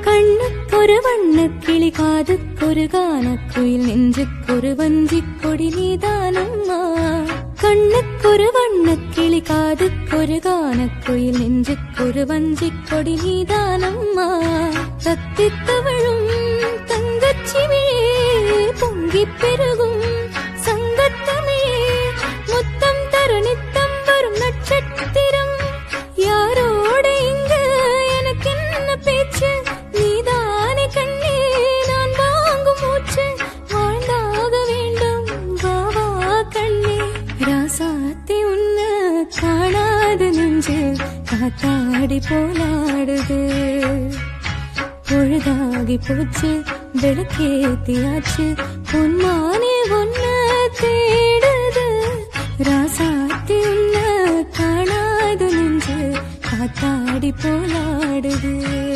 கண்ணுக்கொரு வண்ணக்கிளி காதுக்கொரு கானக்குயில் நெஞ்சுக்கொரு வஞ்சிக் கொடி நீதானம்மா. கண்ணுக்கொரு வண்ணக்கிளி காதுக்கொரு கானக்குயில் நெஞ்சுக்கொரு வஞ்சிக் கொடி நீதானம்மா. தத்தித் தவழும் தங்கச்சிமிழே பொங்கிப் பெருகும் சங்கத்தமிழே முத்தம் தர நித்தம் வரும் நட்சத்திரம். யாரோட இங்கு எனக்கு என்ன பேச்சு, நீதானே கண்ணே நான் வாங்கும் மூச்சு. வாழ்ந்தாக வேண்டும் வாவா கண்ணே. ராசாத்தி உன்ன காணாத நெஞ்சு காத்தாடி போலாடுது. பொழுதாகி போச்சு விளக்கேத்தியாச்சு பொன்மானே ஒன்ன தேடுது. ராசாத்தி உன்ன காணாத நெஞ்சு காத்தாடி போலாடுது.